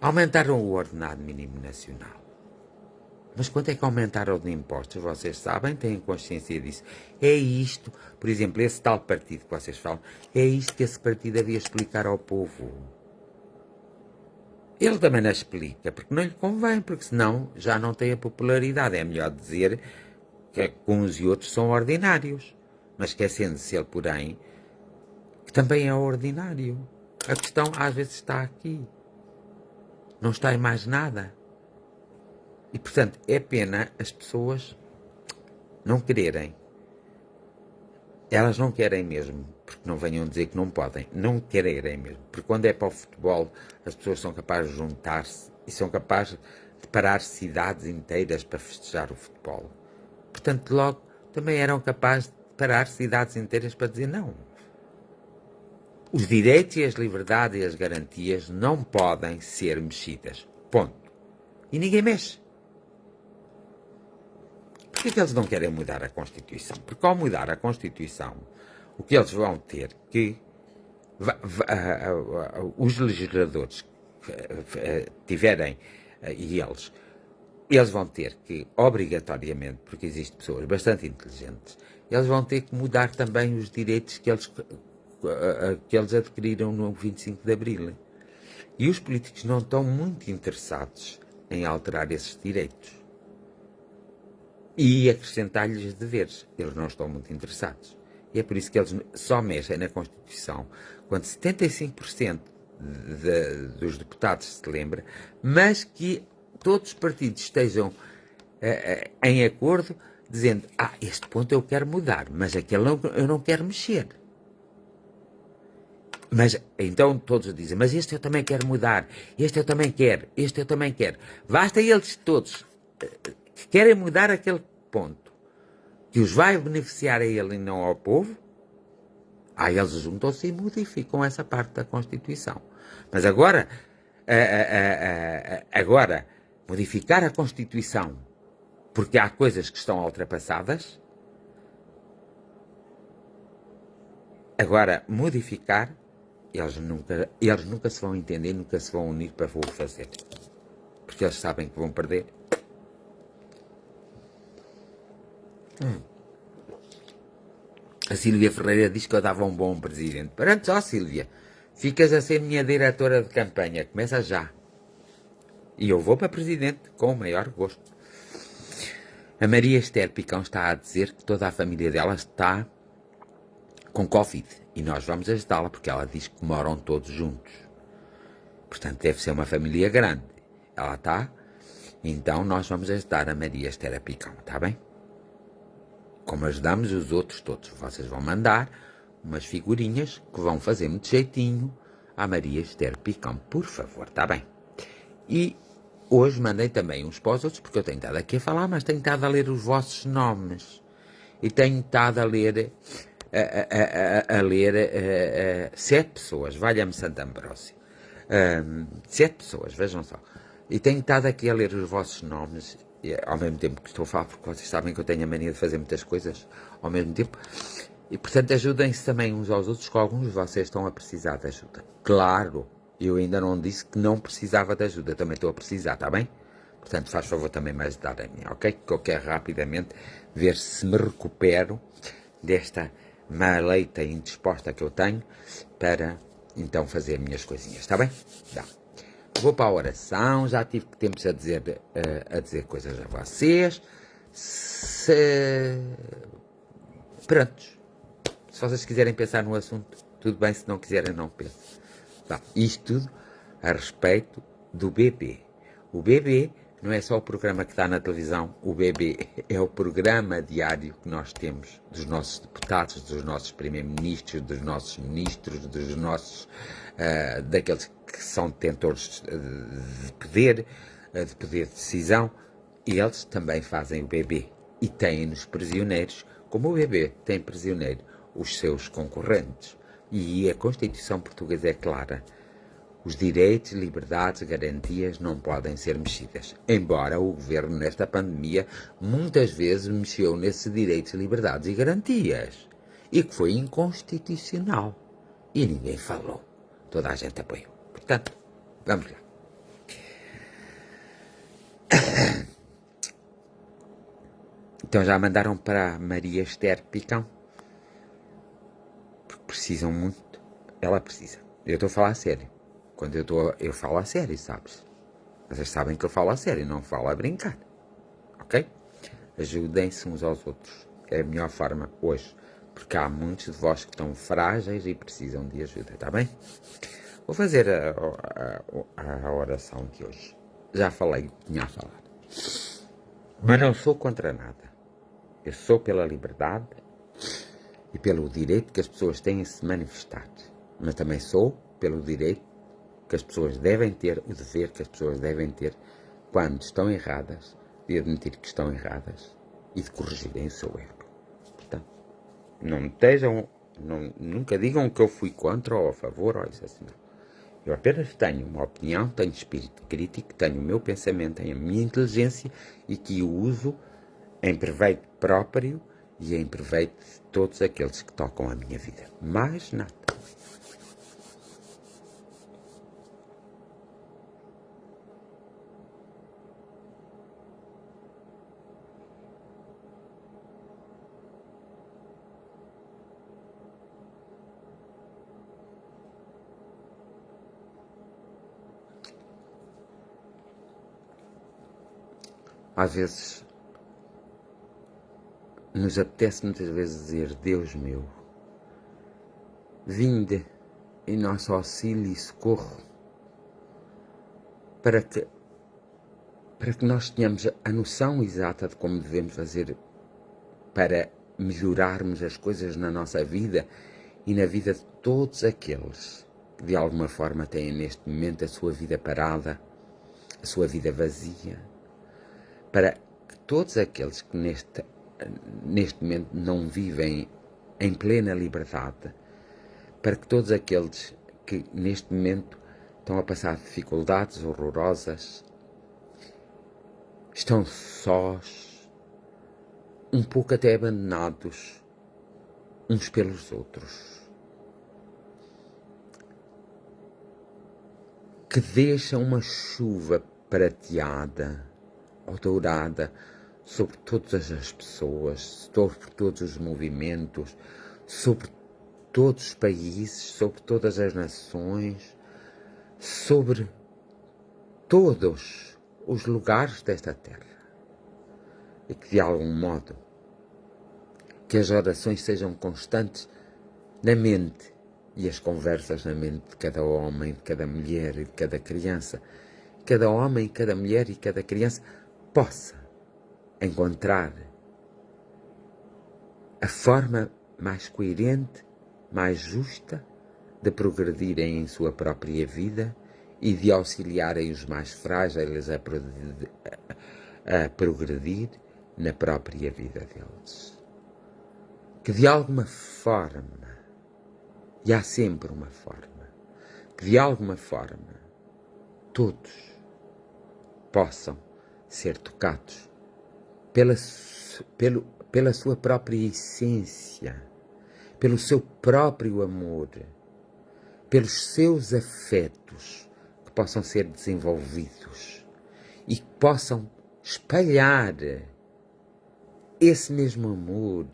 Aumentaram o ordenado mínimo nacional. Mas quanto é que aumentaram de impostos? Vocês sabem, têm consciência disso. É isto, por exemplo, esse tal partido que vocês falam, é isto que esse partido havia explicar ao povo. Ele também não explica, porque não lhe convém, porque senão já não tem a popularidade. É melhor dizer que uns e outros são ordinários. Mas esquecendo-se ele, porém, que também é ordinário. A questão às vezes está aqui. Não está em mais nada. E, portanto, é pena as pessoas não quererem. Elas não querem mesmo, porque não venham dizer que não podem. Não quererem mesmo. Porque quando é para o futebol, as pessoas são capazes de juntar-se e são capazes de parar cidades inteiras para festejar o futebol. Portanto, logo, também eram capazes de parar cidades inteiras para dizer não. Os direitos e as liberdades e as garantias não podem ser mexidas. Ponto. E ninguém mexe. Por que eles não querem mudar a Constituição? Porque ao mudar a Constituição, o que eles vão ter que... os legisladores tiverem, e eles vão ter que, obrigatoriamente, porque existem pessoas bastante inteligentes, eles vão ter que mudar também os direitos que eles adquiriram no 25 de Abril. E os políticos não estão muito interessados em alterar esses direitos. E acrescentar-lhes deveres. Eles não estão muito interessados. E é por isso que eles só mexem na Constituição quando 75% dos deputados se lembra, mas que todos os partidos estejam em acordo, dizendo, este ponto eu quero mudar, mas aquele eu não quero mexer. Mas então todos dizem, mas este eu também quero mudar, este eu também quero, este eu também quero. Basta eles todos que querem mudar aquele ponto que os vai beneficiar a ele e não ao povo, eles juntam-se e modificam essa parte da Constituição. Mas agora, Agora, modificar a Constituição porque há coisas que estão ultrapassadas. Agora, modificar, eles nunca se vão entender, nunca se vão unir para o fazer. Porque eles sabem que vão perder. A Sílvia Ferreira diz que eu dava um bom presidente. Pronto, ó Sílvia, ficas a ser minha diretora de campanha, começa já. E eu vou para presidente com o maior gosto. A Maria Esther Picão está a dizer que toda a família dela está com Covid. E nós vamos ajudá-la, porque ela diz que moram todos juntos. Portanto, deve ser uma família grande. Ela está, então nós vamos ajudar a Maria Esther Picão, está bem? Como ajudamos os outros todos. Vocês vão mandar umas figurinhas que vão fazer muito jeitinho à Maria Esther Picão, por favor, está bem? E hoje mandei também uns para os outros, porque eu tenho estado aqui a falar, mas tenho estado a ler os vossos nomes. E tenho estado a ler 7 pessoas, valha-me Santo Ambrósio. 7 pessoas, vejam só. E tenho estado aqui a ler os vossos nomes, ao mesmo tempo que estou a falar, porque vocês sabem que eu tenho a mania de fazer muitas coisas ao mesmo tempo. E, portanto, ajudem-se também uns aos outros, que alguns de vocês estão a precisar de ajuda. Claro, eu ainda não disse que não precisava de ajuda, também estou a precisar, está bem? Portanto, faz favor também me ajudar a mim, ok? Que eu quero rapidamente ver se me recupero desta maleita indisposta que eu tenho para, então, fazer minhas coisinhas, está bem? Dá. Vou para a oração, já tive tempo a dizer coisas a vocês. Prontos. Se vocês quiserem pensar no assunto, tudo bem, se não quiserem, não pensem. Tá. Isto tudo a respeito do bebê. O bebê não é só o programa que está na televisão, o bebê é o programa diário que nós temos dos nossos deputados, dos nossos primeiros-ministros, dos nossos ministros, dos nossos, daqueles que são detentores de poder de decisão, e eles também fazem o bebê e têm-nos prisioneiros, como o bebê tem prisioneiro os seus concorrentes. E a Constituição Portuguesa é clara. Os direitos, liberdades, garantias não podem ser mexidas. Embora o governo, nesta pandemia, muitas vezes mexeu nesses direitos, liberdades e garantias. E que foi inconstitucional. E ninguém falou. Toda a gente apoiou. Portanto, vamos lá. Então já mandaram para Maria Esther Picão? Porque precisam muito. Ela precisa. Eu estou a falar a sério. Quando eu falo a sério, sabes? Vocês sabem que eu falo a sério, não falo a brincar. Ok? Ajudem-se uns aos outros. É a melhor forma hoje. Porque há muitos de vós que estão frágeis e precisam de ajuda, está bem? Vou fazer a oração de hoje. Já falei o que tinha a falar. Mas não sou contra nada. Eu sou pela liberdade e pelo direito que as pessoas têm a se manifestar. Mas também sou pelo direito que as pessoas devem ter, o dever que as pessoas devem ter quando estão erradas, de admitir que estão erradas e de corrigirem o seu erro. Portanto, nunca digam que eu fui contra ou a favor ou isso assim. Não. Eu apenas tenho uma opinião, tenho espírito crítico, tenho o meu pensamento, tenho a minha inteligência e que o uso em proveito próprio e em proveito de todos aqueles que tocam a minha vida. Mais nada. Às vezes, nos apetece muitas vezes dizer, Deus meu, vinde em nosso auxílio e socorro para que nós tenhamos a noção exata de como devemos fazer para melhorarmos as coisas na nossa vida e na vida de todos aqueles que de alguma forma têm neste momento a sua vida parada, a sua vida vazia, para que todos aqueles que neste momento não vivem em plena liberdade, para que todos aqueles que neste momento estão a passar dificuldades horrorosas, estão sós, um pouco até abandonados uns pelos outros, que deixam uma chuva prateada ou dourada sobre todas as pessoas, sobre todos os movimentos, sobre todos os países, sobre todas as nações, sobre todos os lugares desta terra. E que, de algum modo, que as orações sejam constantes na mente e as conversas na mente de cada homem, de cada mulher e de cada criança. Cada homem, cada mulher e cada criança possa encontrar a forma mais coerente, mais justa de progredirem em sua própria vida e de auxiliarem os mais frágeis a progredir na própria vida deles. Que de alguma forma, e há sempre uma forma, que de alguma forma todos possam ser tocados pela sua própria essência, pelo seu próprio amor, pelos seus afetos que possam ser desenvolvidos e que possam espalhar esse mesmo amor,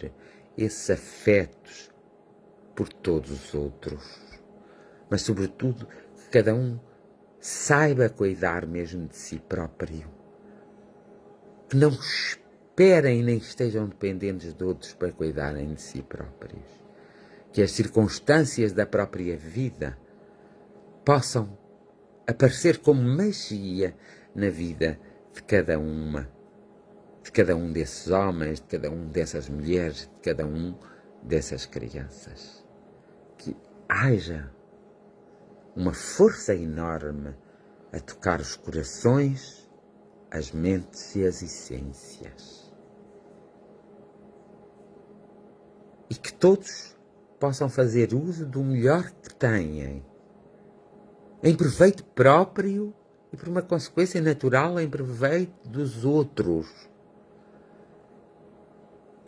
esses afetos por todos os outros. Mas, sobretudo, que cada um saiba cuidar mesmo de si próprio. Que não esperem nem estejam dependentes de outros para cuidarem de si próprios. Que as circunstâncias da própria vida possam aparecer como magia na vida de cada uma, de cada um desses homens, de cada um dessas mulheres, de cada um dessas crianças. Que haja uma força enorme a tocar os corações, as mentes e as essências. E que todos possam fazer uso do melhor que têm, em proveito próprio e, por uma consequência natural, em proveito dos outros.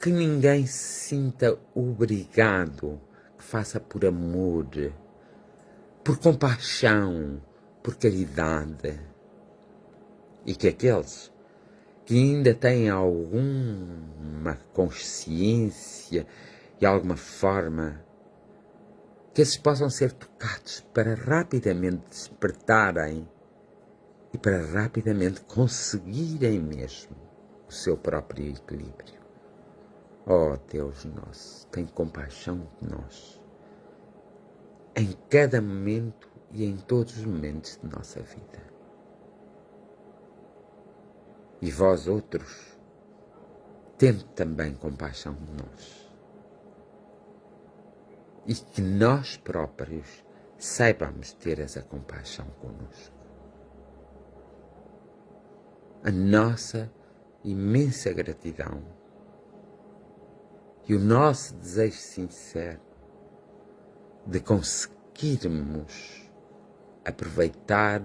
Que ninguém se sinta obrigado, que faça por amor, por compaixão, por caridade. E que aqueles que ainda têm alguma consciência e alguma forma, que esses possam ser tocados para rapidamente despertarem e para rapidamente conseguirem mesmo o seu próprio equilíbrio. Oh Deus nosso, tem compaixão de nós, em cada momento e em todos os momentos de nossa vida. E vós outros, tende também compaixão de nós. E que nós próprios saibamos ter essa compaixão conosco. A nossa imensa gratidão e o nosso desejo sincero de conseguirmos aproveitar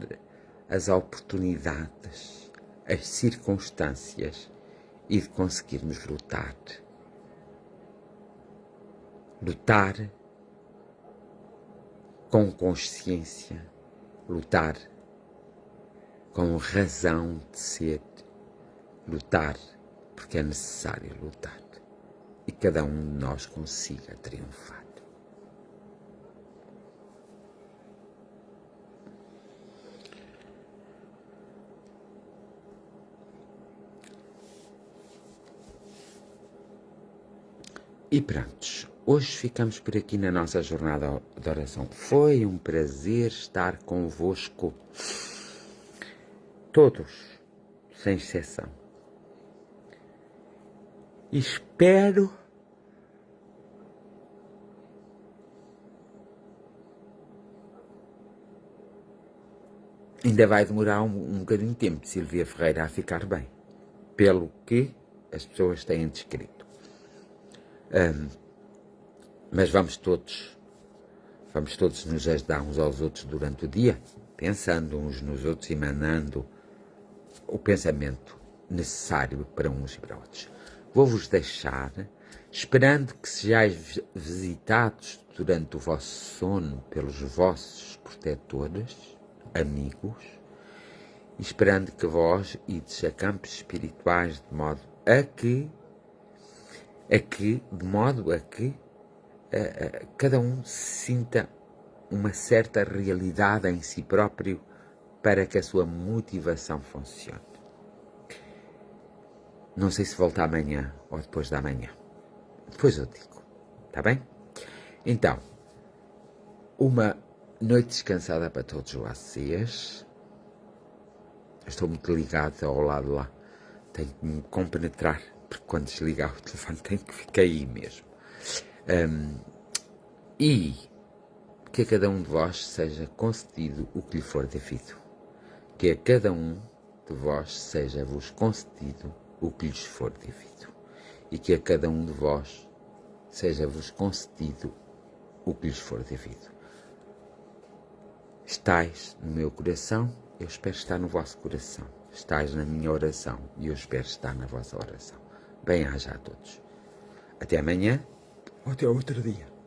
as oportunidades, as circunstâncias e de conseguirmos lutar. Lutar com consciência, lutar com razão de ser, lutar porque é necessário lutar e cada um de nós consiga triunfar. E prontos, hoje ficamos por aqui na nossa jornada de oração. Foi um prazer estar convosco, todos, sem exceção. E espero ainda vai demorar um bocadinho de tempo, Silvia Ferreira, a ficar bem, pelo que as pessoas têm descrito. Mas vamos todos nos ajudar uns aos outros durante o dia, pensando uns nos outros, emanando o pensamento necessário para uns e para outros. Vou-vos deixar, esperando que sejais visitados durante o vosso sono pelos vossos protetores, amigos, e esperando que vós ides a campos espirituais de modo a que cada um sinta uma certa realidade em si próprio para que a sua motivação funcione. Não sei se volta amanhã ou depois da manhã. Depois eu digo. Está bem? Então, uma noite descansada para todos vocês. Estou muito ligado ao lado lá. Tenho que me compenetrar, porque quando desligar o telefone tenho que ficar aí mesmo. E que a cada um de vós seja concedido o que lhe for devido. Que a cada um de vós seja-vos concedido o que lhes for devido. E que a cada um de vós seja-vos concedido o que lhes for devido. Estais no meu coração, eu espero estar no vosso coração. Estais na minha oração e eu espero estar na vossa oração. Bem-aja a todos. Até amanhã ou até outro dia.